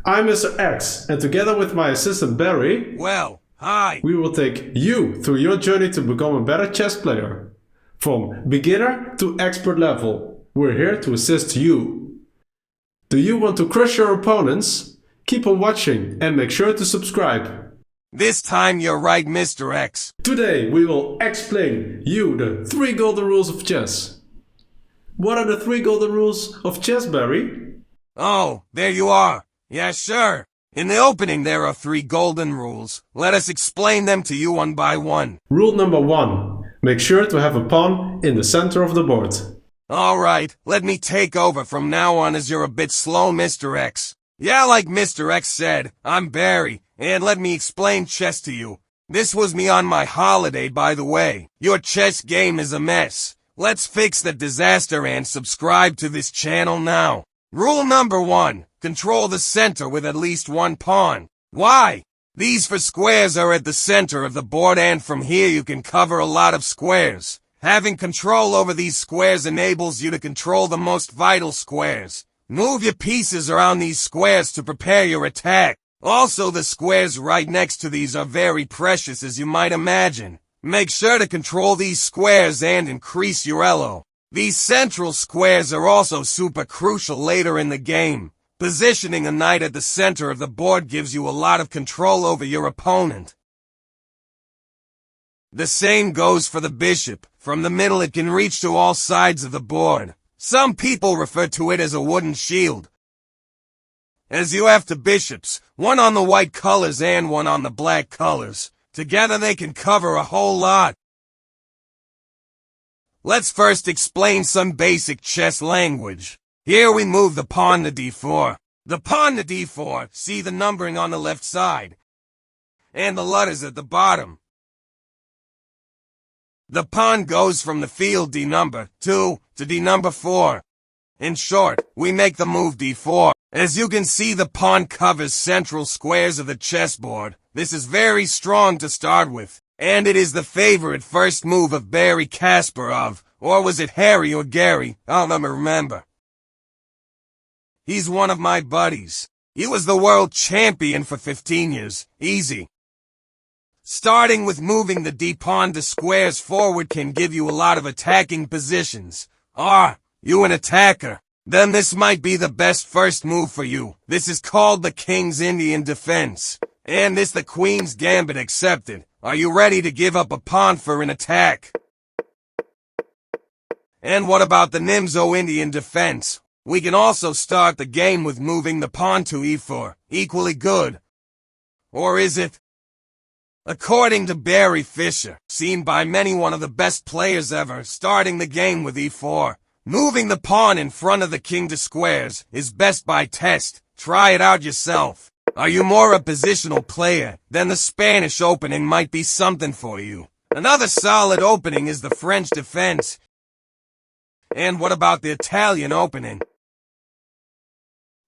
I'm Mr. X, and together with my assistant Barry, Well, hi. we will take you through your journey to become a better chess player. From beginner to expert level, we're here to assist you. Do you want to crush your opponents? Keep on watching and make sure to subscribe. This time you're right, Mr. X. Today we will explain you the 3 golden rules of chess. What are the 3 golden rules of chess, Barry? Oh, there you are. Yeah, sure. In the opening there are 3 golden rules. Let us explain them to you one by one. Rule number 1. Make sure to have a pawn in the center of the board. Alright, let me take over from now on as you're a bit slow, Mr. X. Yeah, like Mr. X said, I'm Barry, and let me explain chess to you. This was me on my holiday, by the way. Your chess game is a mess. Let's fix the disaster and subscribe to this channel now. Rule number 1. Control the center with at least one pawn. Why? These 4 squares are at the center of the board, and from here you can cover a lot of squares. Having control over these squares enables you to control the most vital squares. Move your pieces around these squares to prepare your attack. Also, the squares right next to these are very precious, as you might imagine. Make sure to control these squares and increase your elo. These central squares are also super crucial later in the game. Positioning a knight at the center of the board gives you a lot of control over your opponent. The same goes for the bishop. From the middle it can reach to all sides of the board. Some people refer to it as a wooden shield. As you have 2 bishops, one on the white colors and one on the black colors. Together they can cover a whole lot. Let's first explain some basic chess language. Here we move the pawn to d4. The pawn to d4, see the numbering on the left side. And the letters at the bottom. The pawn goes from the field d number 2 to d number 4. In short, we make the move d4. As you can see, the pawn covers central squares of the chessboard. This is very strong to start with, and it is the favorite first move of Garry Kasparov, or was it Harry or Gary? I'll never remember. He's one of my buddies. He was the world champion for 15 years. Easy. Starting with moving the d-pawn to squares forward can give you a lot of attacking positions. You an attacker? Then this might be the best first move for you. This is called the King's Indian Defense. And this the Queen's Gambit accepted. Are you ready to give up a pawn for an attack? And what about the Nimzo Indian Defense? We can also start the game with moving the pawn to e4. Equally good. Or is it? According to Barry Fisher, seen by many one of the best players ever, starting the game with e4. Moving the pawn in front of the king to squares is best by test. Try it out yourself. Are you more a positional player? Then the Spanish opening might be something for you. Another solid opening is the French defense. And what about the Italian opening?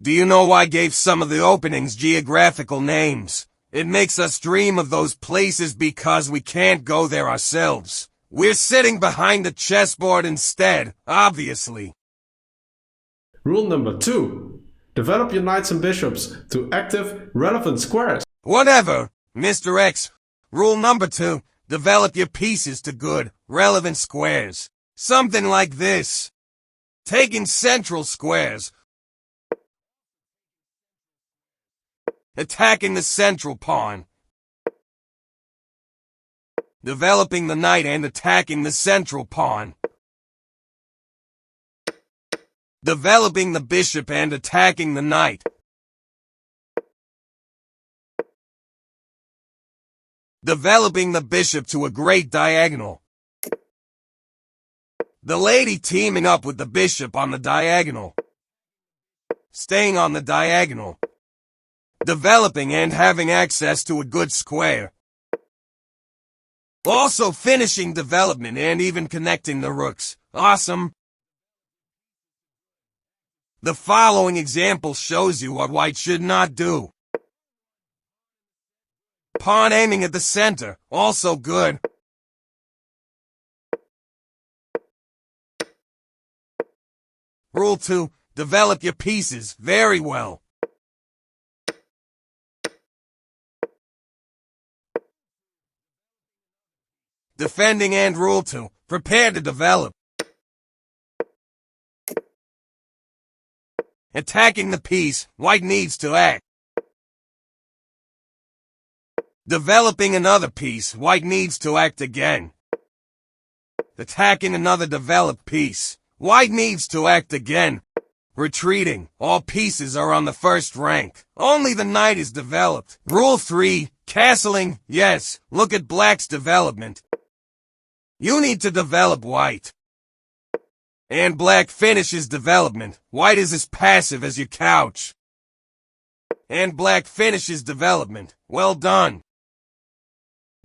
Do you know why I gave some of the openings geographical names? It makes us dream of those places because we can't go there ourselves. We're sitting behind the chessboard instead, obviously. Rule number 2. Develop your knights and bishops to active, relevant squares. Whatever, Mr. X. Rule number 2. Develop your pieces to good, relevant squares. Something like this. Taking central squares. Attacking the central pawn. Developing the knight and attacking the central pawn. Developing the bishop and attacking the knight. Developing the bishop to a great diagonal. The lady teaming up with the bishop on the diagonal. Staying on the diagonal. Developing and having access to a good square. Also finishing development and even connecting the rooks. Awesome. The following example shows you what white should not do. Pawn aiming at the center, also good. Rule 2. Develop your pieces very well. defending and rule 2, prepare to develop. Attacking the piece, white needs to act. Developing another piece, white needs to act again. Attacking another developed piece, white needs to act again. Retreating, all pieces are on the first rank. Only the knight is developed. Rule 3, castling, yes, look at black's development. You need to develop white. And black finishes development. White is as passive as your couch. And black finishes development. Well done.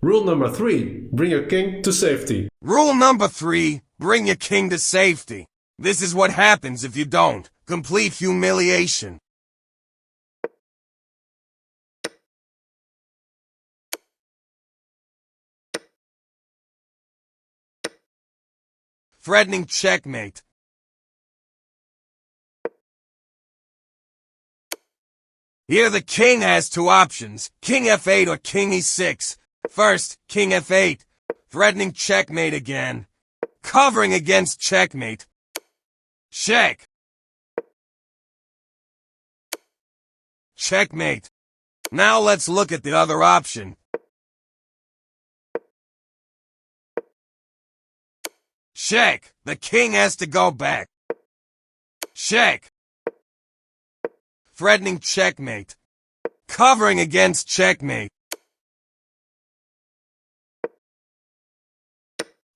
Rule number 3. Bring your king to safety. Rule number 3. Bring your king to safety. This is what happens if you don't. Complete humiliation. Threatening checkmate. Here the king has two options, king f8 or king e6. First, king f8, threatening checkmate again. Covering against checkmate. Check. Checkmate. Now let's look at the other option. Check. The king has to go back. Check. Threatening checkmate. Covering against checkmate.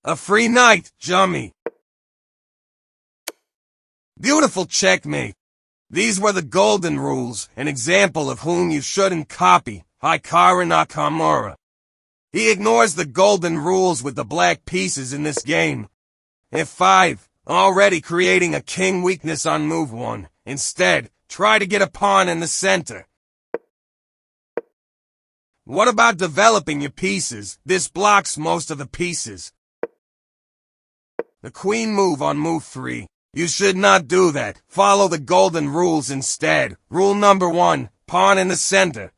A free knight, Jummy. Beautiful checkmate. These were the golden rules, an example of whom you shouldn't copy, Hikaru Nakamura. He ignores the golden rules with the black pieces in this game. F5, already creating a king weakness on move 1. Instead, try to get a pawn in the center. What about developing your pieces? This blocks most of the pieces. The queen move on move 3. You should not do that. Follow the golden rules instead. Rule number 1, pawn in the center.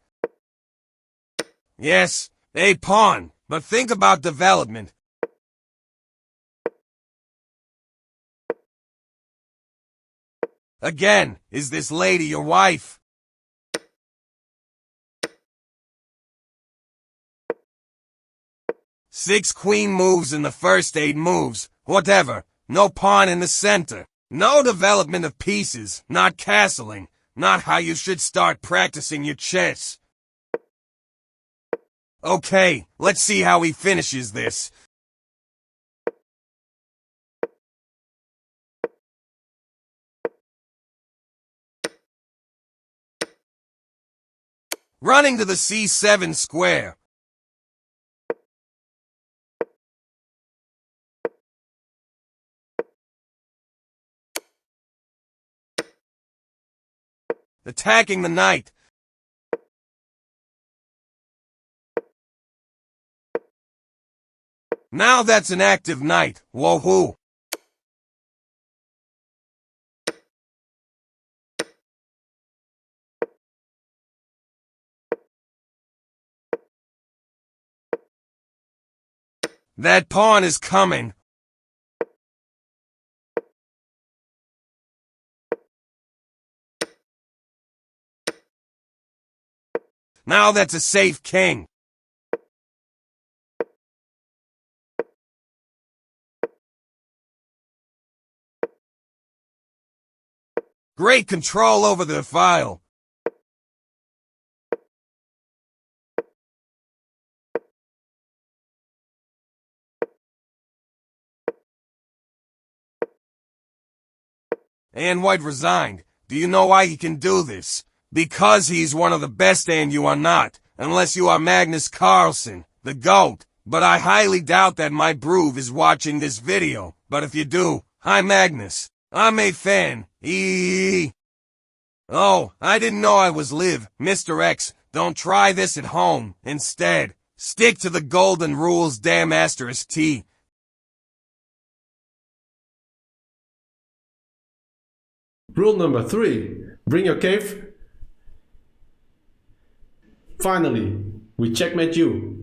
Yes, a pawn, but think about development. Again, is this lady your wife? Six queen moves in the first 8 moves. Whatever. No pawn in the center. No development of pieces. Not castling. Not how you should start practicing your chess. Okay, let's see how he finishes this. Running to the c7 square. Attacking the knight. Now that's an active knight. Woohoo! That pawn is coming. Now that's a safe king. Great control over the file. And white resigned. Do you know why he can do this? Because he's one of the best and you are not, unless you are Magnus Carlsen, the GOAT. But I highly doubt that my brood is watching this video. But if you do, hi Magnus. I'm a fan. Oh, I didn't know I was live. Mr. X, don't try this at home. Instead, stick to the golden rules, damn asterisk T. Rule number 3. Bring your cave. Finally, we checkmate you.